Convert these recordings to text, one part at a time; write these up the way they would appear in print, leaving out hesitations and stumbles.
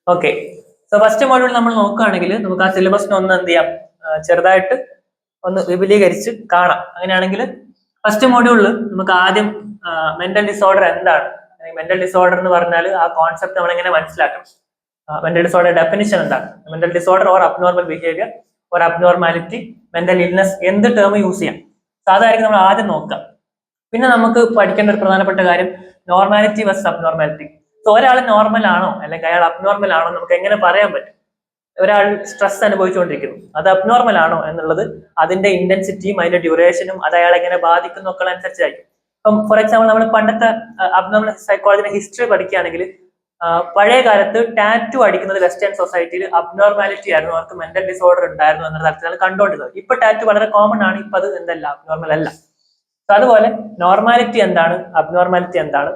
Okay. So first module നമ്മൾ നോക്കുകയാണെങ്കിൽ നമുക്ക് ആ സിലബസിനെ ഒന്ന് എന്ത് ചെയ്യാം, ചെറുതായിട്ട് ഒന്ന് വിപുലീകരിച്ച് കാണാം. അങ്ങനെയാണെങ്കിൽ ഫസ്റ്റ് മോഡ്യൂളിൽ നമുക്ക് ആദ്യം മെന്റൽ ഡിസോർഡർ എന്താണ്, മെന്റൽ ഡിസോർഡർ എന്ന് പറഞ്ഞാൽ ആ കോൺസെപ്റ്റ് നമ്മൾ എങ്ങനെ മനസ്സിലാക്കണം, മെന്റൽ ഡിസോർഡർ ഡെഫിനിഷൻ എന്താണ്, mental disorder or abnormal behaviour or abnormality, mental illness, എന്ത് ടേം യൂസ് ചെയ്യാം, അതായിരിക്കും നമ്മൾ ആദ്യം നോക്കാം. പിന്നെ നമുക്ക് പഠിക്കേണ്ട ഒരു പ്രധാനപ്പെട്ട കാര്യം നോർമാലിറ്റി വേഴ്സസ് അബ്നോർമാലിറ്റി. സോ ഒരാൾ നോർമൽ ആണോ അല്ലെങ്കിൽ അയാൾ അബ്നോർമൽ ആണോ നമുക്ക് എങ്ങനെ പറയാൻ പറ്റും? ഒരാൾ സ്ട്രെസ് അനുഭവിച്ചുകൊണ്ടിരിക്കുന്നു, അത് അബ്നോർമൽ ആണോ എന്നുള്ളത് അതിന്റെ ഇന്റൻസിറ്റിയും അതിന്റെ ഡ്യൂറേഷനും അത് അയാൾ എങ്ങനെ ബാധിക്കുന്നു ഒക്കെ അനുസരിച്ചായിരിക്കും. ഇപ്പം ഫോർ എക്സാമ്പിൾ നമ്മൾ പണ്ടത്തെ അബ്നോർമൽ സൈക്കോളജിയുടെ ഹിസ്റ്ററി പഠിക്കുകയാണെങ്കിൽ പഴയ കാലത്ത് ടാറ്റു അടിക്കുന്നത് വെസ്റ്റേൺ സൊസൈറ്റിയിൽ അബ്നോർമാലിറ്റി ആയിരുന്നു, അവർക്ക് മെന്റൽ ഡിസോർഡർ ഉണ്ടായിരുന്നു എന്ന തരത്തിലാണ് കണ്ടുകൊണ്ടിരുന്നത്. ഇപ്പൊ ടാറ്റു വളരെ കോമൺ ആണ്, ഇപ്പൊ അത് എന്തല്ല, അബ്നോർമൽ അല്ല. അതുപോലെ നോർമാലിറ്റി എന്താണ്, അബ്നോർമാലിറ്റി എന്താണ്,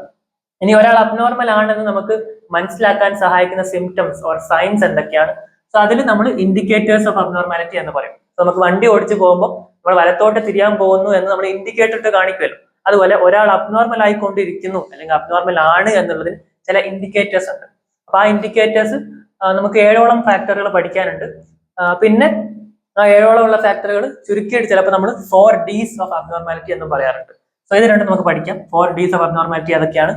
ഇനി ഒരാൾ അബ്നോർമൽ ആണെന്ന് നമുക്ക് മനസ്സിലാക്കാൻ സഹായിക്കുന്ന സിംറ്റംസ് ഓർ സൈൻസ് എന്തൊക്കെയാണ്. സോ അതിൽ നമ്മൾ ഇൻഡിക്കേറ്റേഴ്സ് ഓഫ് അബ്നോർമാലിറ്റി എന്ന് പറയും. സോ നമുക്ക് വണ്ടി ഓടിച്ചു പോകുമ്പോൾ നമ്മൾ വലത്തോട്ട് തിരിയാൻ പോകുന്നു എന്ന് നമ്മൾ ഇൻഡിക്കേറ്റർ ഇട്ട് കാണിക്കുമല്ലോ, അതുപോലെ ഒരാൾ അബ്നോർമൽ ആയിക്കൊണ്ടിരിക്കുന്നു അല്ലെങ്കിൽ അബ്നോർമൽ ആണ് എന്നുള്ളതിന് ചില ഇൻഡിക്കേറ്റേഴ്സ് ഉണ്ട്. അപ്പൊ ആ ഇൻഡിക്കേറ്റേഴ്സ് നമുക്ക് 7ഓളം ഫാക്ടറുകൾ പഠിക്കാനുണ്ട്. പിന്നെ ആ 7ഓളം ഉള്ള ഫാക്ടറുകൾ ചുരുക്കിയിട്ട് ചിലപ്പോൾ നമ്മൾ 4 Ds ഓഫ് അബ്നോർമാലിറ്റി എന്ന് പറയാറുണ്ട്. സോ ഇത് രണ്ടും നമുക്ക് പഠിക്കാം. 4 Ds ഓഫ് അബ്നോർമാലിറ്റി അതൊക്കെയാണ്.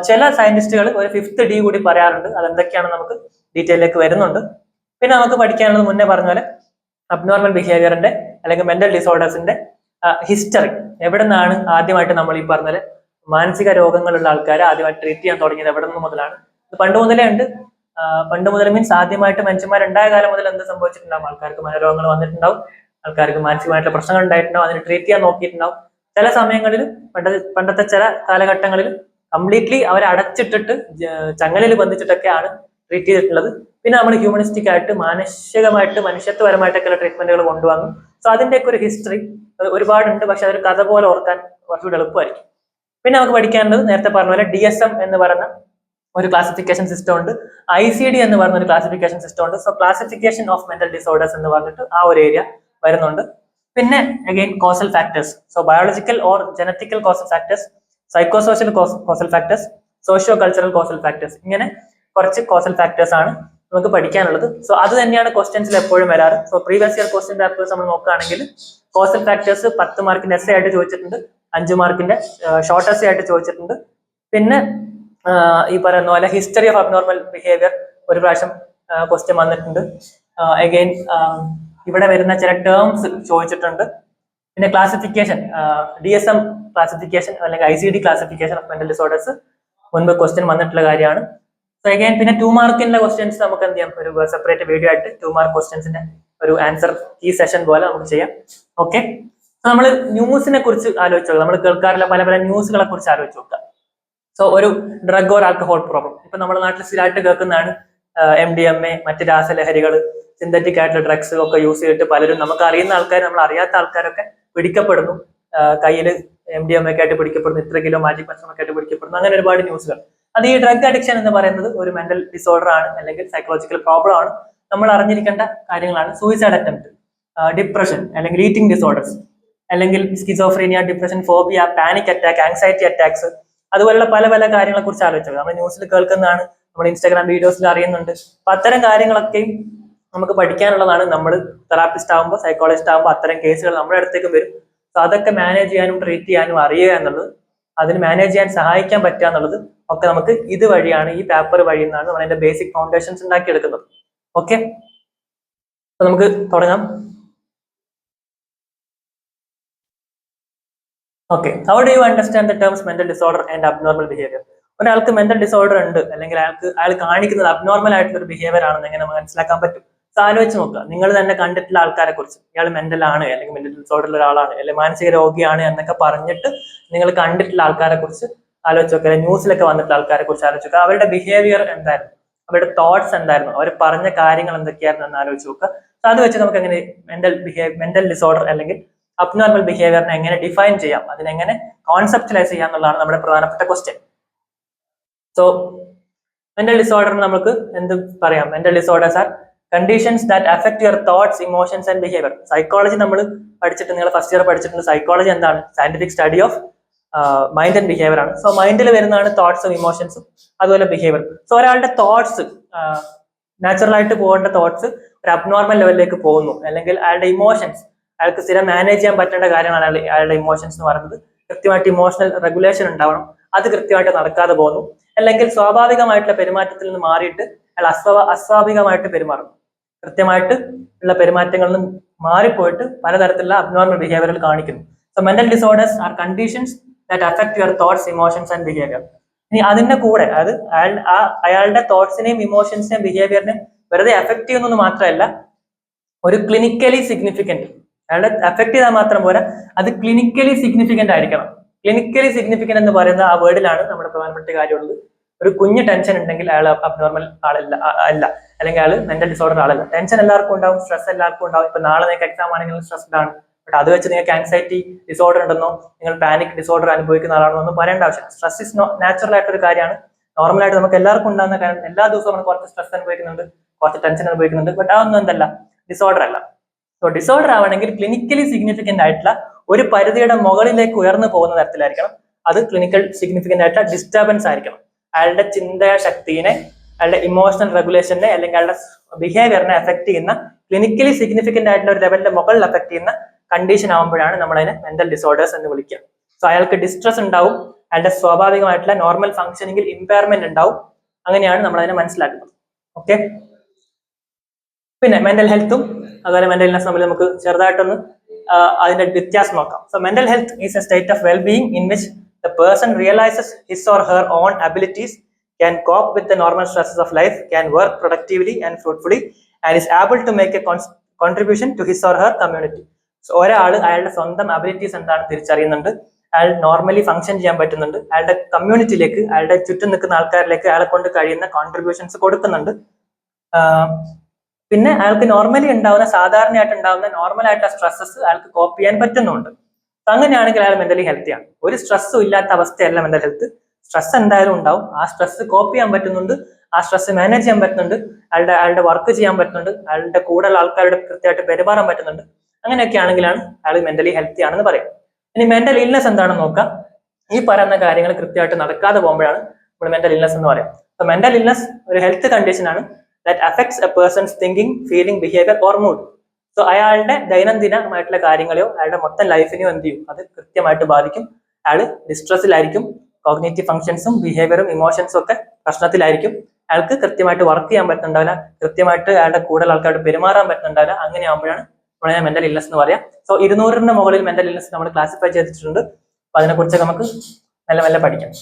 ചില സയന്റിസ്റ്റുകൾ ഒരു 5th D കൂടി പറയാറുണ്ട്, അതെന്തൊക്കെയാണ് നമുക്ക് ഡീറ്റെയിലേക്ക് വരുന്നുണ്ട്. പിന്നെ നമുക്ക് പഠിക്കാനുള്ളത് മുന്നേ പറഞ്ഞ പോലെ അബ്നോർമൽ ബിഹേവിയറിന്റെ അല്ലെങ്കിൽ മെന്റൽ ഡിസോർഡേഴ്സിന്റെ ഹിസ്റ്ററി. എവിടെ നിന്നാണ് ആദ്യമായിട്ട് നമ്മൾ ഈ പറഞ്ഞ മാനസിക രോഗങ്ങളുള്ള ആൾക്കാരെ ആദ്യമായിട്ട് ട്രീറ്റ് ചെയ്യാൻ തുടങ്ങിയത്, എവിടെ നിന്ന് മുതലാണ്? ഇത് പണ്ട് മുതലേ ഉണ്ട്. പണ്ട് മുതൽ മീൻസ് ആദ്യമായിട്ട് മനുഷ്യന്മാരുണ്ടായ കാലം മുതൽ എന്ത് സംഭവിച്ചിട്ടുണ്ടാവും? ആൾക്കാർക്ക് മനോരോഗങ്ങൾ വന്നിട്ടുണ്ടാവും, ആൾക്കാർക്ക് മാനസികമായിട്ടുള്ള പ്രശ്നങ്ങൾ ഉണ്ടായിട്ടുണ്ടാവും, അതിന് ട്രീറ്റ് ചെയ്യാൻ നോക്കിയിട്ടുണ്ടാവും. ചില സമയങ്ങളിൽ പണ്ടത്തെ ചില കാലഘട്ടങ്ങളിൽ കംപ്ലീറ്റ്ലി അവരെ അടച്ചിട്ടിട്ട് ചങ്ങലയിൽ ബന്ധിച്ചിട്ടൊക്കെയാണ് ട്രീറ്റ് ചെയ്തിട്ടുള്ളത്. പിന്നെ നമ്മൾ ഹ്യൂമനിസ്റ്റിക് ആയിട്ട് മാനുഷികമായിട്ട് മനുഷ്യത്വപരമായിട്ടൊക്കെയുള്ള ട്രീറ്റ്മെന്റുകൾ കൊണ്ടുവന്നു. സോ അതിന്റെയൊക്കെ ഒരു ഹിസ്റ്ററി ഒരുപാടുണ്ട്, പക്ഷെ അതൊരു കഥ പോലെ ഓർക്കാൻ കുറച്ചുകൂടി എളുപ്പമായിരിക്കും. പിന്നെ നമുക്ക് പഠിക്കാനുള്ളത് നേരത്തെ പറഞ്ഞ പോലെ DSM എന്ന് പറയുന്ന ഒരു ക്ലാസിഫിക്കേഷൻ സിസ്റ്റം ഉണ്ട്, ICD എന്ന് പറയുന്ന ഒരു ക്ലാസിഫിക്കേഷൻ സിസ്റ്റം ഉണ്ട്. So classification of mental disorders എന്ന് പറഞ്ഞിട്ട് ആ ഒരു ഏരിയ വരുന്നുണ്ട്. പിന്നെ again causal factors, so biological or genetical causal factors, psychosocial causal factors, socio cultural causal factors, ഇങ്ങനെ കുറച്ച് കോസൽ ഫാക്ടേഴ്സ് ആണ് നമുക്ക് പഠിക്കാനുള്ളത്. സോ അത് തന്നെയാണ് ക്വസ്റ്റ്യൻസിൽ എപ്പോഴും വരാറ്. So previous year question papers നമ്മൾ നോക്കുകയാണെങ്കിൽ കോസൽ ഫാക്ടേഴ്സ് 10 മാർക്കിന്റെ എസ്സേ ആയിട്ട് ചോദിച്ചിട്ടുണ്ട്, 5 മാർക്കിന്റെ ഷോർട്ട് എസ്സേ ആയിട്ട് ചോദിച്ചിട്ടുണ്ട്. പിന്നെ ഈ പറയുന്ന പോലെ ഹിസ്റ്ററി ഓഫ് അബ്നോർമൽ ബിഹേവിയർ ഒരു പ്രാവശ്യം ക്വസ്റ്റ്യൻ വന്നിട്ടുണ്ട്. അഗൈൻ ഇവിടെ വരുന്ന ചില ടേംസ് ചോദിച്ചിട്ടുണ്ട്. പിന്നെ ക്ലാസിഫിക്കേഷൻ, DSM ക്ലാസിഫിക്കേഷൻ അല്ലെങ്കിൽ ICD classification of mental disorders മുൻപ് ക്വസ്റ്റ്യൻ വന്നിട്ടുള്ള കാര്യമാണ്. സോ അഗൈൻ പിന്നെ 2 മാർക്കിന്റെ ക്വസ്റ്റ്യൻസ് നമുക്ക് എന്ത് ചെയ്യാം, ഒരു സെപ്പറേറ്റ് വീഡിയോ ആയിട്ട് 2 മാർക്ക് ക്വസ്റ്റ്യൻസിന്റെ ഒരു ആൻസർ കീ സെഷൻ പോലെ നമുക്ക് ചെയ്യാം. ഓക്കെ, നമ്മൾ ന്യൂസിനെ കുറിച്ച് ആലോചിച്ചു, നമ്മൾ കേൾക്കാറുള്ള പല പല ന്യൂസുകളെ കുറിച്ച് ആലോചിച്ച് നോക്കുക. സോ ഒരു ഡ്രഗ് ഓർ ആൽക്കഹോൾ പ്രോബ്ലം, ഇപ്പൊ നമ്മുടെ നാട്ടിൽ സ്ഥിരമായിട്ട് കേൾക്കുന്നതാണ് MDMA, മറ്റ് രാസലഹരികൾ, സിന്തറ്റിക് ആയിട്ടുള്ള ഡ്രഗ്സ് ഒക്കെ യൂസ് ചെയ്തിട്ട് പലരും, നമുക്ക് അറിയുന്ന ആൾക്കാർ, നമ്മൾ അറിയാത്ത ആൾക്കാരൊക്കെ പിടിക്കപ്പെടുന്നു, കയ്യിൽ MDMA ഒക്കെ ആയിട്ട് പിടിക്കപ്പെടുന്നു, ഇത്ര കിലോ മാജിക് മഷ്റൂം ഒക്കെ ആയിട്ട് പിടിക്കപ്പെടുന്നു, അങ്ങനെ ഒരുപാട് ന്യൂസുകൾ. അത് ഈ ഡ്രഗ് അഡിക്ഷൻ എന്ന് പറയുന്നത് ഒരു മെന്റൽ ഡിസോർഡർ ആണ് അല്ലെങ്കിൽ സൈക്കോളജിക്കൽ പ്രോബ്ലം ആണ്, നമ്മൾ അറിഞ്ഞിരിക്കേണ്ട കാര്യങ്ങളാണ്. സൂയിസൈഡ് അറ്റംപ്റ്റ്, ഡിപ്രഷൻ അല്ലെങ്കിൽ ഈറ്റിംഗ് ഡിസോർഡേഴ്സ്, അല്ലെങ്കിൽ schizophrenia, depression, phobia, panic attack, anxiety attacks, അതുപോലുള്ള പല പല കാര്യങ്ങളെ കുറിച്ച് ആലോചിച്ചത് നമ്മൾ ന്യൂസിൽ കേൾക്കുന്നതാണ്, നമ്മൾ ഇൻസ്റ്റാഗ്രാം വീഡിയോസിൽ അറിയുന്നുണ്ട്. അപ്പൊ അത്തരം കാര്യങ്ങളൊക്കെയും നമുക്ക് പഠിക്കാനുള്ളതാണ്. നമ്മൾ തെറാപ്പിസ്റ്റ് ആകുമ്പോൾ, സൈക്കോളജിസ്റ്റ് ആകുമ്പോൾ അത്തരം കേസുകൾ നമ്മുടെ അടുത്തേക്ക് വരും. സോ അതൊക്കെ മാനേജ് ചെയ്യാനും ട്രീറ്റ് ചെയ്യാനും അറിയുക എന്നുള്ളത്, അതിന് മാനേജ് ചെയ്യാൻ സഹായിക്കാൻ പറ്റുക എന്നുള്ളത് ഒക്കെ നമുക്ക് ഇത് വഴിയാണ്, ഈ പേപ്പർ വഴി നിന്നാണ് നമ്മൾ അതിന്റെ ബേസിക് ഫൗണ്ടേഷൻസ് ഉണ്ടാക്കിയെടുക്കുന്നത്. ഓക്കെ, അപ്പൊ നമുക്ക് തുടങ്ങാം. Okay, how do you understand the terms mental disorder and abnormal behaviour? ഒരാൾക്ക് മെന്റൽ ഡിസോർഡർ ഉണ്ട് അല്ലെങ്കിൽ അയാൾ കാണിക്കുന്നത് അബ്നോർമൽ ആയിട്ടുള്ള ഒരു ബിഹേവിയർ ആണെന്ന് എങ്ങനെ മനസ്സിലാക്കാൻ പറ്റും? ആലോചിച്ച് നോക്കുക, നിങ്ങൾ തന്നെ കണ്ടിട്ടുള്ള ആൾക്കാരെ കുറിച്ച്, ഇയാൾ മെന്റൽ ആണ് അല്ലെങ്കിൽ മെന്റൽ ഡിസോർഡർ ഒരാളാണ് അല്ലെങ്കിൽ മാനസിക രോഗിയാണ് എന്നൊക്കെ പറഞ്ഞിട്ട് നിങ്ങൾ കണ്ടിട്ടുള്ള ആൾക്കാരെ കുറിച്ച് ആലോചിച്ച് നോക്കുക, ന്യൂസിലൊക്കെ വന്നിട്ടുള്ള ആൾക്കാരെ കുറിച്ച് ആലോചിച്ച് നോക്കുക, അവരുടെ ബിഹേവിയർ എന്തായിരുന്നു, അവരുടെ തോട്ട്സ് എന്തായിരുന്നു, അവർ പറഞ്ഞ കാര്യങ്ങൾ എന്തൊക്കെയായിരുന്നു എന്ന് ആലോചിച്ച് നോക്കുക. അത് വെച്ച് നമുക്ക് എങ്ങനെ മെന്റൽ ഡിസോർഡർ അല്ലെങ്കിൽ അബ്നോർമൽ ബിഹേവിയറിനെ എങ്ങനെ ഡിഫൈൻ ചെയ്യാം, അതിനെങ്ങനെ കോൺസെപ്റ്റലൈസ് ചെയ്യാം എന്നുള്ളതാണ് നമ്മുടെ പ്രധാനപ്പെട്ട ക്വസ്റ്റ്യൻ. സോ മെന്റൽ ഡിസോർഡർ നമുക്ക് എന്ത് പറയാം? Mental disorders are conditions that affect your thoughts, emotions and behaviour. Psychology നമ്മൾ പഠിച്ചിട്ട്, നിങ്ങൾ ഫസ്റ്റ് ഇയർ പഠിച്ചിട്ടുണ്ട്. സൈക്കോളജി എന്താണ്? Scientific study of mind and behaviour ആണ്. സോ മൈൻഡിൽ വരുന്നതാണ് തോട്ട്സും ഇമോഷൻസും അതുപോലെ ബിഹേവിയർ. സോ ഒരാളുടെ തോട്ട്സ് നാച്ചുറൽ ആയിട്ട് പോകേണ്ട തോട്ട്സ് ഒരു അബ്നോർമൽ ലെവലിലേക്ക് പോകുന്നു, അല്ലെങ്കിൽ അയാളുടെ ഇമോഷൻസ് അയാൾക്ക് സ്ഥിരം മാനേജ് ചെയ്യാൻ പറ്റേണ്ട കാര്യമാണ് അയാളുടെ ഇമോഷൻസ് എന്ന് പറയുന്നത്. കൃത്യമായിട്ട് ഇമോഷണൽ റെഗുലേഷൻ ഉണ്ടാവണം, അത് കൃത്യമായിട്ട് നടക്കാതെ പോകുന്നു. അല്ലെങ്കിൽ സ്വാഭാവികമായിട്ടുള്ള പെരുമാറ്റത്തിൽ നിന്ന് മാറിയിട്ട് അയാൾ അസ്വാഭാവികമായിട്ട് പെരുമാറുന്നു. കൃത്യമായിട്ട് ഉള്ള പെരുമാറ്റങ്ങളിൽ നിന്ന് മാറിപ്പോയിട്ട് പലതരത്തിലുള്ള അബ്നോർമൽ ബിഹേവിയറുകൾ കാണിക്കുന്നു. So mental disorders are conditions that affect your thoughts, emotions and behaviour. ഇനി അതിന്റെ കൂടെ അതായത് അയാളുടെ തോട്ട്സിനെയും ഇമോഷൻസിനെയും ബിഹേവിയറിനെയും വെറുതെ എഫക്ട് ചെയ്യുന്നത് മാത്രമല്ല, ഒരു ക്ലിനിക്കലി സിഗ്നിഫിക്കന്റ്, അയാളുടെ എഫക്ട് ചെയ്താൽ മാത്രം പോരാ, അത് ക്ലിനിക്കലി സിഗ്നിഫിക്കന്റ് ആയിരിക്കണം. ക്ലിനിക്കലി സിഗ്നിഫിക്കന്റ് എന്ന് പറയുന്ന ആ വേർഡിലാണ് നമ്മുടെ പ്രധാനപ്പെട്ട കാര്യമുള്ളത്. ഒരു കുഞ്ഞ് ടെൻഷൻ ഉണ്ടെങ്കിൽ അയാൾ അബ്നോർമൽ അല്ല, അല്ലെങ്കിൽ അയാൾ മെന്റൽ ഡിസോർഡർ ആളല്ല. ടെൻഷൻ എല്ലാവർക്കും ഉണ്ടാവും, സ്ട്രെസ് എല്ലാവർക്കും ഉണ്ടാവും. ഇപ്പൊ നാളെ നിങ്ങൾക്ക് എക്സാം ആണെങ്കിൽ സ്ട്രെസ്ഡ് ആണ്, ബട്ട് അത് വെച്ച് നിങ്ങൾക്ക് ആൻസൈറ്റി ഡിസോർഡർ ഉണ്ടെന്നോ നിങ്ങൾ പാനിക് ഡിസോർഡർ അനുഭവിക്കുന്ന ആളാണോ ഒന്നും പറയേണ്ട ആവശ്യം. സ്ട്രെസ് ഇസ് നാച്ചുറൽ ആയിട്ടൊരു കാര്യമാണ്, നോർമലായിട്ട് നമുക്ക് എല്ലാവർക്കും ഉണ്ടാകുന്ന കാര്യം. എല്ലാ ദിവസവും നമ്മൾ കുറച്ച് സ്ട്രെസ് അനുഭവിക്കുന്നുണ്ട്, കുറച്ച് ടെൻഷൻ അനുഭവിക്കുന്നുണ്ട്, ബട്ട് അതൊന്നും എന്തല്ല, ഡിസോർഡർ അല്ല. സോ ഡിസോർഡർ ആവണമെങ്കിൽ ക്ലിനിക്കലി സിഗ്നിഫിക്കന്റ് ആയിട്ടുള്ള ഒരു പരിധിയുടെ മുകളിലേക്ക് ഉയർന്നു പോകുന്ന തരത്തിലായിരിക്കണം. അത് ക്ലിനിക്കൽ സിഗ്നിഫിക്കന്റ് ആയിട്ടുള്ള ഡിസ്റ്റർബൻസ് ആയിരിക്കണം. അയാളുടെ ചിന്താശക്തിനെ, അയാളുടെ ഇമോഷണൽ റെഗുലേഷനെ, അല്ലെങ്കിൽ അയാളുടെ ബിഹേവിയറിനെ എഫക്ട് ചെയ്യുന്ന, ക്ലിനിക്കലി സിഗ്നിഫിക്കന്റ് ആയിട്ടുള്ള ഒരു ലെവലിന്റെ മുകളിൽ എഫക്ട് ചെയ്യുന്ന കണ്ടീഷൻ ആകുമ്പോഴാണ് നമ്മൾ അതിനെ മെന്റൽ ഡിസോർഡേഴ്സ് എന്ന് വിളിക്കുക. സോ അയാൾക്ക് ഡിസ്ട്രെസ് ഉണ്ടാവും, അയാളുടെ സ്വാഭാവികമായിട്ടുള്ള നോർമൽ ഫംഗ്ഷനിങ്ങിൽ ഇമ്പയർമെന്റ് ഉണ്ടാവും. അങ്ങനെയാണ് നമ്മൾ അതിനെ മനസ്സിലാക്കുന്നത്. ഓക്കെ, പിന്നെ മെന്റൽ ഹെൽത്തും അതുപോലെ മെന്റൽ ഇൽനെസ് തമ്മിൽ നമുക്ക് ചെറുതായിട്ടൊന്ന് അതിന്റെ വ്യത്യാസം നോക്കാം. So mental health is A state of wellbeing in which the person realizes his or her own abilities, can cope with the normal stresses of life, can work productively and fruitfully, and is able to make a contribution to his or her community. So ഒരാൾ അയാളുടെ സ്വന്തം abilities എന്താണെന്ന് തിരിച്ചറിയുന്നുണ്ട്, അയാൾ normally function ചെയ്യാൻ പറ്റുന്നുണ്ട്, അയാളുടെ കമ്മ്യൂണിറ്റിയിലേക്ക്, അയാളുടെ ചുറ്റും നിൽക്കുന്ന ആൾക്കാരിലേക്ക് അയാളെ കൊണ്ട് കഴിയുന്ന കോൺട്രിബ്യൂഷൻസ് കൊടുക്കുന്നുണ്ട്. പിന്നെ അയാൾക്ക് നോർമലി ഉണ്ടാവുന്ന, സാധാരണയായിട്ട് ഉണ്ടാവുന്ന നോർമൽ ആയിട്ടുള്ള സ്ട്രെസ്സസ് അയാൾക്ക് കോപ്പ് ചെയ്യാൻ പറ്റുന്നുണ്ട്. അങ്ങനെയാണെങ്കിൽ അയാൾ മെന്റലി ഹെൽത്തിയാണ്. ഒരു സ്ട്രെസ്സും ഇല്ലാത്ത അവസ്ഥയല്ല മെന്റൽ ഹെൽത്ത്. സ്ട്രെസ് എന്തായാലും ഉണ്ടാവും, ആ സ്ട്രെസ് കോപ്പ് ചെയ്യാൻ പറ്റുന്നുണ്ട്, ആ സ്ട്രെസ് മാനേജ് ചെയ്യാൻ പറ്റുന്നുണ്ട്, അയാളുടെ വർക്ക് ചെയ്യാൻ പറ്റുന്നുണ്ട്, അയാളുടെ കൂടുതൽ ആൾക്കാരുടെ കൃത്യമായിട്ട് പെരുമാറാൻ പറ്റുന്നുണ്ട്. അങ്ങനെയൊക്കെ ആണെങ്കിലാണ് അയാൾ മെന്റലി ഹെൽത്തി ആണെന്ന് പറയാം. ഇനി മെന്റൽ ഇൽനെസ് എന്താണെന്ന് നോക്കാം. ഈ പറയുന്ന കാര്യങ്ങൾ കൃത്യമായിട്ട് നടക്കാതെ പോകുമ്പോഴാണ് നമ്മൾ മെന്റൽ ഇൽനെസ് എന്ന് പറയാം. സോ മെന്റൽ ഇൽനെസ് ഒരു ഹെൽത്ത് കണ്ടീഷൻ ആണ് that affects a person's thinking, feeling, behaviour or mood. So അയാളുടെ ദൈനംദിനമായിട്ടുള്ള കാര്യങ്ങളെയോ അയാളുടെ മൊത്തം ലൈഫിനെയോ എന്ത് ചെയ്യും, അത് കൃത്യമായിട്ട് ബാധിക്കും. അയാൾ ഡിസ്ട്രെസ്സിലായിരിക്കും, കോഗ്നേറ്റീവ് ഫംഗ്ഷൻസും ബിഹേവിയറും ഇമോഷൻസും ഒക്കെ പ്രശ്നത്തിലായിരിക്കും. അയാൾക്ക് കൃത്യമായിട്ട് വർക്ക് ചെയ്യാൻ പറ്റുന്നുണ്ടാവില്ല, കൃത്യമായിട്ട് അയാളുടെ കൂടുതൽ ആൾക്കാരോട് പെരുമാറാൻ പറ്റുന്നുണ്ടാവില്ല. അങ്ങനെ ആകുമ്പോഴാണ് നമ്മളെ മെന്റൽ ഇൽനെസ് എന്ന് പറയാം. സോ 200ന്റെ മുകളിൽ മെന്റൽ ഇൽനെസ് നമ്മൾ ക്ലാസിഫൈ ചെയ്തിട്ടുണ്ട്. അപ്പൊ അതിനെക്കുറിച്ച് നമുക്ക് നല്ല നല്ല പഠിക്കാം.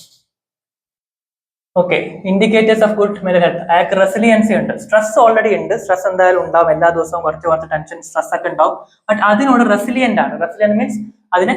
Okay, indicators of good mental health. അയാൾക്ക് റെസിലിയൻസി ഉണ്ട്, സ്ട്രെസ് ഓൾറെഡി ഉണ്ട്, സ്ട്രെസ് എന്തായാലും ഉണ്ടാവും, എല്ലാ ദിവസവും കുറച്ച് ടെൻഷൻ സ്ട്രെസ് ഒക്കെ ഉണ്ടാവും. ബട്ട് അതിനോട് റെസിലിയന്റ് ആണ്. റെസിലിയന്റ് മീൻസ് അതിനെ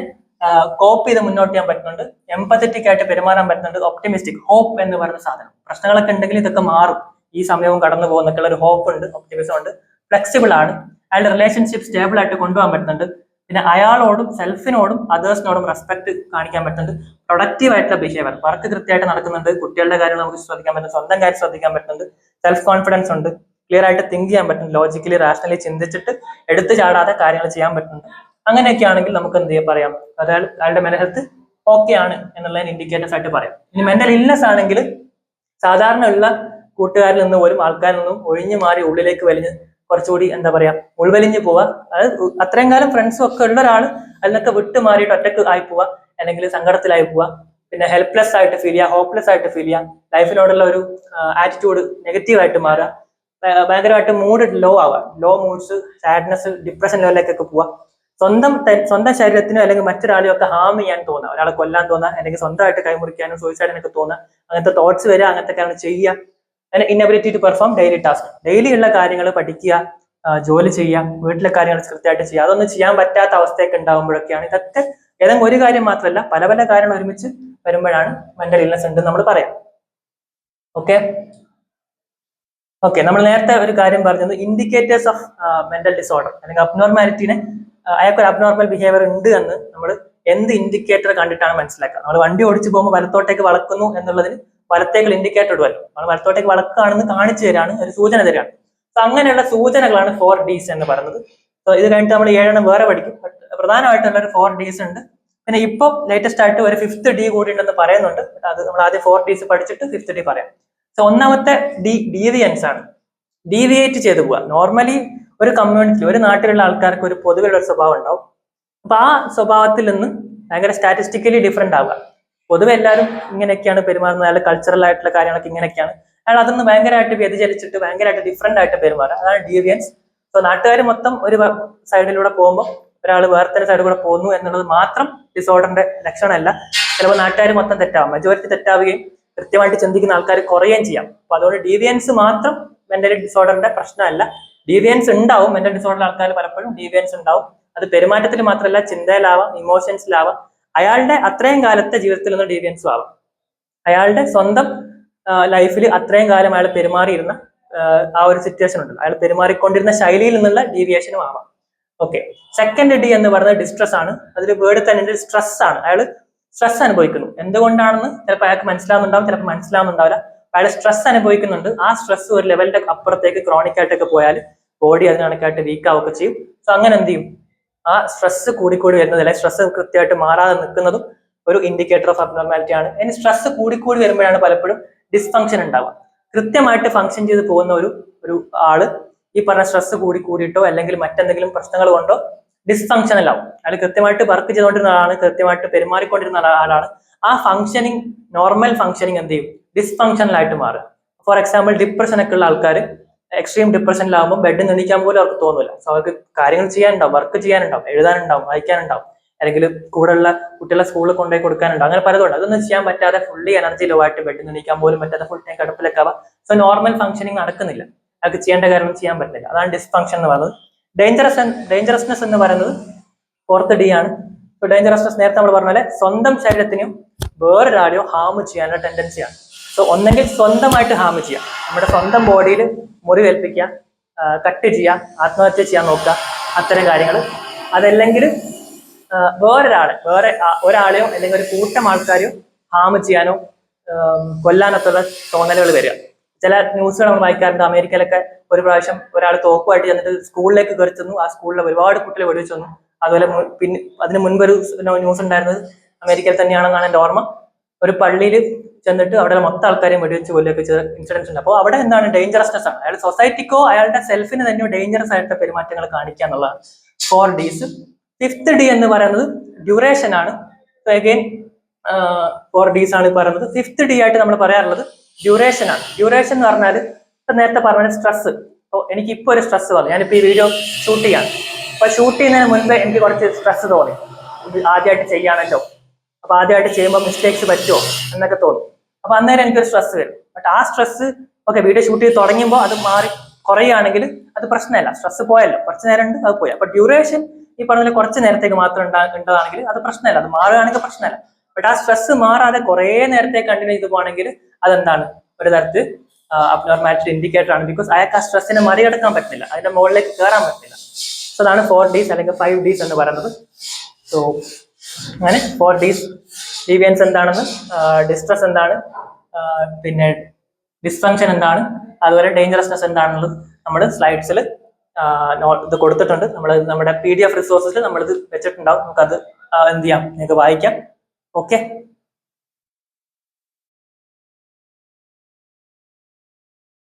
കോപ്പ് ചെയ്ത് മുന്നോട്ട് ചെയ്യാൻ പറ്റുന്നുണ്ട്, എംപത്തറ്റിക് ആയിട്ട് പെരുമാറാൻ പറ്റുന്നുണ്ട്, ഒപ്റ്റിമിസ്റ്റിക്, ഹോപ്പ് എന്ന് പറയുന്ന സാധനം. പ്രശ്നങ്ങളൊക്കെ ഉണ്ടെങ്കിൽ ഇതൊക്കെ മാറും, ഈ സമയവും കടന്നു പോകുന്നൊക്കെയുള്ള ഒരു ഹോപ്പ് ഉണ്ട്, ഒപ്റ്റിമിസം ഉണ്ട്. ഫ്ലെക്സിബിൾ ആണ്, അയാളുടെ റിലേഷൻഷിപ്പ് സ്റ്റേബിൾ ആയിട്ട് കൊണ്ടുപോകാൻ പറ്റുന്നുണ്ട്. പിന്നെ അയാളോടും സെൽഫിനോടും അതേഴ്സിനോടും റെസ്പെക്ട് കാണിക്കാൻ പറ്റുന്നുണ്ട്. പ്രൊഡക്റ്റീവ് ആയിട്ടുള്ള ബിഹേവിയർ, വർക്ക് കൃത്യമായിട്ട് നടക്കുന്നുണ്ട്, കുട്ടികളുടെ കാര്യം നമുക്ക് ശ്രദ്ധിക്കാൻ പറ്റും, സ്വന്തം കാര്യം ശ്രദ്ധിക്കാൻ പറ്റുന്നുണ്ട്, സെൽഫ് കോൺഫിഡൻസ് ഉണ്ട്, ക്ലിയർ ആയിട്ട് തിങ്ക് ചെയ്യാൻ പറ്റും, ലോജിക്കലി റാഷണലി ചിന്തിച്ചിട്ട് എടുത്തു ചാടാതെ കാര്യങ്ങൾ ചെയ്യാൻ പറ്റുന്നുണ്ട്. അങ്ങനെയൊക്കെ ആണെങ്കിൽ നമുക്ക് എന്ത് ചെയ്യാൻ പറയാം, അയാളുടെ മെന്റൽ ഹെൽത്ത് ഓക്കെ ആണ് എന്നുള്ളതിന് ഇൻഡിക്കേറ്റേഴ്സ് ആയിട്ട് പറയാം. ഇനി മെന്റൽ ഇൽനെസ് ആണെങ്കിൽ സാധാരണ ഉള്ള കൂട്ടുകാരിൽ നിന്ന് പോലും ആൾക്കാരിൽ നിന്നും ഒഴിഞ്ഞു മാറി ഉള്ളിലേക്ക് വലിഞ്ഞ് കുറച്ചുകൂടി എന്താ പറയാ ഉൾവലിഞ്ഞു പോവുക. അതായത് അത്രയും കാലം ഫ്രണ്ട്സും ഒക്കെ ഉള്ള ഒരാൾ അതിനൊക്കെ വിട്ടു മാറിയിട്ട് ഒറ്റക്ക് ആയി പോവുക, അല്ലെങ്കിൽ സങ്കടത്തിലായി പോവുക, പിന്നെ ഹെൽപ്ലെസ് ആയിട്ട് ഫീൽ ചെയ്യുക, ഹോപ്പ്ലെസ് ആയിട്ട് ഫീൽ ചെയ്യുക, ലൈഫിനോടുള്ള ഒരു ആറ്റിറ്റ്യൂഡ് നെഗറ്റീവ് ആയിട്ട് മാറുക, ഭയങ്കരമായിട്ട് മൂഡ് ലോ ആവുക, ലോ മൂഡ്സ്, സാഡ്നെസ്, ഡിപ്രഷൻ ലെവലിലേക്കൊക്കെ പോവുക, സ്വന്തം ശരീരത്തിനോ അല്ലെങ്കിൽ മറ്റൊരാളെയോ ഒക്കെ ഹാം ചെയ്യാൻ തോന്നുക, ഒരാളെ കൊല്ലാൻ തോന്നുക, അല്ലെങ്കിൽ സ്വന്തമായിട്ട് കൈമുറിക്കാനും സൂയിസൈഡിനൊക്കെ തോന്നുക, അങ്ങനത്തെ തോട്ട്സ് വരിക, അങ്ങനത്തെ കാര്യങ്ങൾ ചെയ്യുക. Inability to perform daily task, daily ഉള്ള കാര്യങ്ങൾ പഠിക്കുക, ജോലി ചെയ്യുക, വീട്ടിലെ കാര്യങ്ങൾ കൃത്യമായിട്ട് ചെയ്യുക. അതൊന്നും ചെയ്യാൻ പറ്റാത്ത അവസ്ഥയൊക്കെ ഉണ്ടാകുമ്പോഴൊക്കെയാണ് ഇതൊക്കെ. ഏതെങ്കിലും ഒരു കാര്യം മാത്രമല്ല, പല പല കാര്യങ്ങൾ ഒരുമിച്ച് വരുമ്പോഴാണ് മെന്റൽ ഇൽനെസ് ഉണ്ട് നമ്മൾ പറയാം. ഓക്കെ, നമ്മൾ നേരത്തെ ഒരു കാര്യം പറഞ്ഞത് ഇൻഡിക്കേറ്റേഴ്സ് ഓഫ് മെന്റൽ ഡിസോർഡർ അല്ലെങ്കിൽ അബ്നോർമാലിറ്റിനെ, അയാൾക്ക് ഒരു അബ്നോർമൽ ബിഹേവിയർ ഉണ്ട് എന്ന് നമ്മൾ എന്ത് ഇൻഡിക്കേറ്റർ കണ്ടിട്ടാണ് മനസ്സിലാക്കുക. നമ്മൾ വണ്ടി ഓടിച്ചു പോകുമ്പോൾ വലത്തോട്ടേക്ക് വളക്കുന്നു എന്നുള്ളതിന് വലത്തേക്കുള്ള ഇൻഡിക്കേറ്റർ ഇടുമല്ലോ, നമ്മൾ വലത്തോട്ടേക്ക് വളക്കുകയാണെന്ന് കാണിച്ചു തരാണ്, ഒരു സൂചന തരാണ്. സോ അങ്ങനെയുള്ള സൂചനകളാണ് 4 Ds എന്ന് പറയുന്നത്. സോ ഇത് കഴിഞ്ഞിട്ട് നമ്മൾ 7 വേറെ പഠിക്കും. പ്രധാനമായിട്ടുള്ള ഒരു 4 Ds ഉണ്ട്. പിന്നെ ഇപ്പോൾ ലേറ്റസ്റ്റ് ആയിട്ട് ഒരു 5th D കൂടി ഉണ്ടെന്ന് പറയുന്നുണ്ട്. അത് നമ്മൾ ആദ്യം 4 Ds പഠിച്ചിട്ട് 5th D പറയാം. സോ ഒന്നാമത്തെ ഡീവിയൻസ് ആണ്, ഡീവിയേറ്റ് ചെയ്ത് പോവുക. നോർമലി ഒരു കമ്മ്യൂണിറ്റി, ഒരു നാട്ടിലുള്ള ആൾക്കാർക്ക് ഒരു പൊതുവെയുള്ള ഒരു സ്വഭാവം ഉണ്ടാവും. അപ്പൊ ആ സ്വഭാവത്തിൽ നിന്ന് ഭയങ്കര സ്റ്റാറ്റിസ്റ്റിക്കലി ഡിഫറെന്റ് ആവുക. പൊതുവെ എല്ലാവരും ഇങ്ങനെയൊക്കെയാണ് പെരുമാറുന്നത്, അയാൾ കൾച്ചറൽ ആയിട്ടുള്ള കാര്യങ്ങളൊക്കെ ഇങ്ങനെയൊക്കെയാണ്, അയാൾ അതൊന്ന് ഭയങ്കരമായിട്ട് വ്യതിചലിച്ചിട്ട് ഭയങ്കരമായിട്ട് ഡിഫറെന്റ് ആയിട്ട് പെരുമാറുക, അതാണ് ഡീവിയൻസ്. സോ നാട്ടുകാർ മൊത്തം ഒരു സൈഡിലൂടെ പോകുമ്പോൾ ഒരാൾ വേറെ സൈഡിൽ കൂടെ പോകുന്നു എന്നുള്ളത് മാത്രം ഡിസോർഡറിന്റെ ലക്ഷണമല്ല. ചിലപ്പോൾ നാട്ടുകാർ മൊത്തം തെറ്റാവും, മെജോറിറ്റി തെറ്റാവുകയും കൃത്യമായിട്ട് ചിന്തിക്കുന്ന ആൾക്കാർ കുറയുകയും ചെയ്യാം. അപ്പൊ അതുകൊണ്ട് ഡീവിയൻസ് മാത്രം മെന്റലി ഡിസോർഡറിന്റെ പ്രശ്നമല്ല. ഡീവിയൻസ് ഉണ്ടാവും, മെന്റൽ ഡിസോർഡർ ആൾക്കാർ പലപ്പോഴും ഡീവിയൻസ് ഉണ്ടാവും. അത് പെരുമാറ്റത്തിൽ മാത്രമല്ല, ചിന്തയിലാവാം, ഇമോഷൻസിലാവാം, അയാളുടെ അത്രയും കാലത്തെ ജീവിതത്തിൽ നിന്ന് ഡീവിയൻസും ആവാം. അയാളുടെ സ്വന്തം ലൈഫിൽ അത്രയും കാലം അയാൾ പെരുമാറിയിരുന്ന ആ ഒരു സിറ്റുവേഷൻ ഉണ്ടല്ലോ, അയാൾ പെരുമാറിക്കൊണ്ടിരുന്ന ശൈലിയിൽ നിന്നുള്ള ഡീവിയേഷനും ആവാം. ഓക്കെ, സെക്കൻഡ് D എന്ന് പറയുന്നത് ഡിസ്ട്രസ് ആണ്. അതിൽ വേർഡ് തന്നെ സ്ട്രെസ് ആണ്. അയാൾ സ്ട്രെസ് അനുഭവിക്കുന്നു. എന്തുകൊണ്ടാണെന്ന് ചിലപ്പോൾ അയാൾക്ക് മനസ്സിലാവുന്നുണ്ടാവും, ചിലപ്പോൾ മനസ്സിലാവുന്നുണ്ടാവില്ല. അയാൾ സ്ട്രെസ് അനുഭവിക്കുന്നുണ്ട്. ആ സ്ട്രെസ് ഒരു ലെവലിന്റെ അപ്പുറത്തേക്ക് ക്രോണിക് ആയിട്ടൊക്കെ പോയാൽ ബോഡി അതിന് കണക്കായിട്ട് വീക്ക് ആവുകയൊക്കെ ചെയ്യും. സോ അങ്ങനെ എന്ത് ചെയ്യും, ആ സ്ട്രെസ് കൂടിക്കൂടി വരുന്നത്, അല്ലെങ്കിൽ സ്ട്രെസ് കൃത്യമായിട്ട് മാറാതെ നിൽക്കുന്നതും ഒരു ഇൻഡിക്കേറ്റർ ഓഫ് അബ്നോർമാലിറ്റി ആണ്. ഇനി സ്ട്രെസ് കൂടിക്കൂടി വരുമ്പോഴാണ് പലപ്പോഴും ഡിസ്ഫങ്ഷൻ ഉണ്ടാവുക. കൃത്യമായിട്ട് ഫങ്ഷൻ ചെയ്ത് പോകുന്ന ഒരു ആള് ഈ പറഞ്ഞ സ്ട്രെസ് കൂടിയിട്ടോ അല്ലെങ്കിൽ മറ്റെന്തെങ്കിലും പ്രശ്നങ്ങൾ കൊണ്ടോ ഡിസ്ഫങ്ഷനൽ ആവും. അയാൾ കൃത്യമായിട്ട് വർക്ക് ചെയ്തുകൊണ്ടിരുന്ന ആളാണ്, കൃത്യമായിട്ട് പെരുമാറിക്കൊണ്ടിരുന്ന ആളാണ്. ആ ഫങ്ഷനിങ്, നോർമൽ ഫങ്ഷനിങ് എന്ത് ചെയ്യും, ഡിസ്ഫങ്ഷനൽ ആയിട്ട് മാറുക. ഫോർ എക്സാമ്പിൾ, ഡിപ്രഷൻ ഒക്കെ ഉള്ള ആൾക്കാർ എക്സ്ട്രീം ഡിപ്രഷനിലാകുമ്പോൾ ബെഡിൽ നിന്നിക്കാൻ പോലും അവർക്ക് തോന്നില്ല. സോ അവർക്ക് കാര്യങ്ങൾ ചെയ്യാനുണ്ടാവും, വർക്ക് ചെയ്യാനുണ്ടാവും, എഴുതാനുണ്ടാവും, വായിക്കാനുണ്ടാവും, അല്ലെങ്കിൽ കൂടെയുള്ള കുട്ടികളെ സ്കൂളിൽ കൊണ്ടുപോയി കൊടുക്കാനുണ്ടാവും, അങ്ങനെ പലതുണ്ട്. അതൊന്നും ചെയ്യാൻ പറ്റാതെ ഫുള്ളി എനർജി ലോ ആയിട്ട് ബെഡിൽ നിന്നിക്കാൻ പോലും പറ്റാതെ ഫുൾ ടൈം കിടപ്പിലൊക്കെ ആവാം. സോ നോർമൽ ഫങ്ഷനിങ് നടക്കുന്നില്ല, അയാൾക്ക് ചെയ്യേണ്ട കാര്യം ചെയ്യാൻ പറ്റില്ല. അതാണ് ഡിസ്ഫങ്ഷൻ എന്ന് പറയുന്നത്. ഡേഞ്ചറസ്നെസ് എന്ന് പറയുന്നത് 4th D ആണ്. സോ ഡേഞ്ചറസ്നെസ് നേരത്തെ നമ്മൾ പറഞ്ഞ പോലെ സ്വന്തം ശരീരത്തിനും വേറൊരാളെയോ ഹാം ചെയ്യാനുള്ള ടെൻഡൻസിയാണ്. സോ ഒന്നെങ്കിൽ സ്വന്തമായിട്ട് ഹാം ചെയ്യാം, നമ്മുടെ സ്വന്തം ബോഡിയിൽ മുറിവേൽപ്പിക്കുക, കട്ട് ചെയ്യുക, ആത്മഹത്യ ചെയ്യാൻ നോക്കുക, അത്തരം കാര്യങ്ങൾ. അതല്ലെങ്കിൽ വേറെ ഒരാളെയോ അല്ലെങ്കിൽ ഒരു കൂട്ടം ആൾക്കാരെയോ ഹാം ചെയ്യാനോ കൊല്ലാനൊക്കെയുള്ള തോന്നലുകൾ വരിക. ചില ന്യൂസുകൾ നമ്മൾ വായിക്കാറുണ്ട്. അമേരിക്കയിലൊക്കെ ഒരു പ്രാവശ്യം ഒരാൾ തോക്കുമായിട്ട് ചെന്നിട്ട് സ്കൂളിലേക്ക് കയറി ചെന്നു, ആ സ്കൂളിലെ ഒരുപാട് കുട്ടികളെ വെടിവെച്ച് വന്നു. അതുപോലെ പിന്നെ അതിന് മുൻപൊരു ന്യൂസ് ഉണ്ടായിരുന്നത് അമേരിക്കയിൽ തന്നെയാണെന്നാണ് എൻ്റെ ഓർമ്മ. ഒരു പള്ളിയിൽ ചെന്നിട്ട് അവിടെ മൊത്തം ആൾക്കാരെയും വെടിവെച്ച് കൊല്ലൊക്കെ ചെയ്ത ഇൻസിഡൻസ് ഉണ്ട്. അപ്പോൾ അവിടെ എന്താണ്, ഡേഞ്ചറസ്നെസ് ആണ്. അയാൾ സൊസൈറ്റിക്കോ അയാളുടെ സെൽഫിന് തന്നെയോ ഡേഞ്ചറസ് ആയിട്ട് പെരുമാറ്റങ്ങൾ കാണിക്കുക എന്നുള്ളതാണ് 4 Ds. 5th D എന്ന് പറയുന്നത് ഡ്യൂറേഷൻ ആണ്. അഗൈൻ 4 Ds ആണ് പറയുന്നത്. 5th D ആയിട്ട് നമ്മൾ പറയാറുള്ളത് ഡ്യൂറേഷൻ ആണ്. ഡ്യൂറേഷൻ എന്ന് പറഞ്ഞാൽ ഇപ്പൊ നേരത്തെ പറഞ്ഞ സ്ട്രെസ്. അപ്പോൾ എനിക്ക് ഇപ്പോൾ ഒരു സ്ട്രെസ് വന്നു, ഞാനിപ്പോൾ ഈ വീഡിയോ ഷൂട്ട് ചെയ്യാണ്. അപ്പൊ ഷൂട്ട് ചെയ്യുന്നതിന് മുൻപേ എനിക്ക് കുറച്ച് സ്ട്രെസ് തോന്നി, ഇത് ആദ്യമായിട്ട് ചെയ്യാണല്ലോ, അപ്പൊ ആദ്യമായിട്ട് ചെയ്യുമ്പോൾ മിസ്റ്റേക്സ് പറ്റുമോ എന്നൊക്കെ തോന്നും. അപ്പൊ അന്നേരം എനിക്കൊരു സ്ട്രെസ് വരും. ബട്ട് ആ സ്ട്രെസ് വീഡിയോ ഷൂട്ട് ചെയ്ത് തുടങ്ങുമ്പോൾ അത് മാറി കുറയുകയാണെങ്കിൽ അത് പ്രശ്നമല്ല, സ്ട്രെസ് പോയല്ലോ, കുറച്ച് നേരം ഉണ്ട്, അത് പോയി. അപ്പൊ ഡ്യൂറേഷൻ ഈ പറഞ്ഞ കുറച്ച് നേരത്തേക്ക് മാത്രം ഉണ്ടതാണെങ്കിൽ അത് പ്രശ്നമല്ല, അത് മാറുകയാണെങ്കിൽ പ്രശ്നമല്ല. ബട്ട് ആ സ്ട്രെസ് മാറാതെ കുറേ നേരത്തേക്ക് കണ്ടിന്യൂ ചെയ്ത് പോകണമെങ്കിൽ അതെന്താണ്, ഒരു തരത്തിൽ അബ്നോർമാലിറ്റി ഇൻഡിക്കേറ്റർ ആണ്. ബിക്കോസ് അയാൾക്ക് ആ സ്ട്രെസ്സിനെ മറികടക്കാൻ പറ്റില്ല, അതിന്റെ മുകളിലേക്ക് കയറാൻ പറ്റില്ല. സോ അതാണ് 4 Ds അല്ലെങ്കിൽ 5 Ds എന്ന് പറയുന്നത്. സോ അങ്ങനെ 4 Ds, ഡീവിയൻസ് എന്താണെന്ന്, ഡിസ്ട്രസ് എന്താണ്, പിന്നെ ഡിസ്ഫങ്ഷൻ എന്താണ്, അതുപോലെ ഡേഞ്ചറസ്നെസ് എന്താണെന്നുള്ളത് നമ്മൾ സ്ലൈഡ്സിൽ ഇത് കൊടുത്തിട്ടുണ്ട്. നമ്മൾ നമ്മുടെ PDF റിസോഴ്സിൽ നമ്മളിത് വെച്ചിട്ടുണ്ടാവും. നമുക്കത് എന്ത് ചെയ്യാം, നിങ്ങൾക്ക് വായിക്കാം. ഓക്കെ.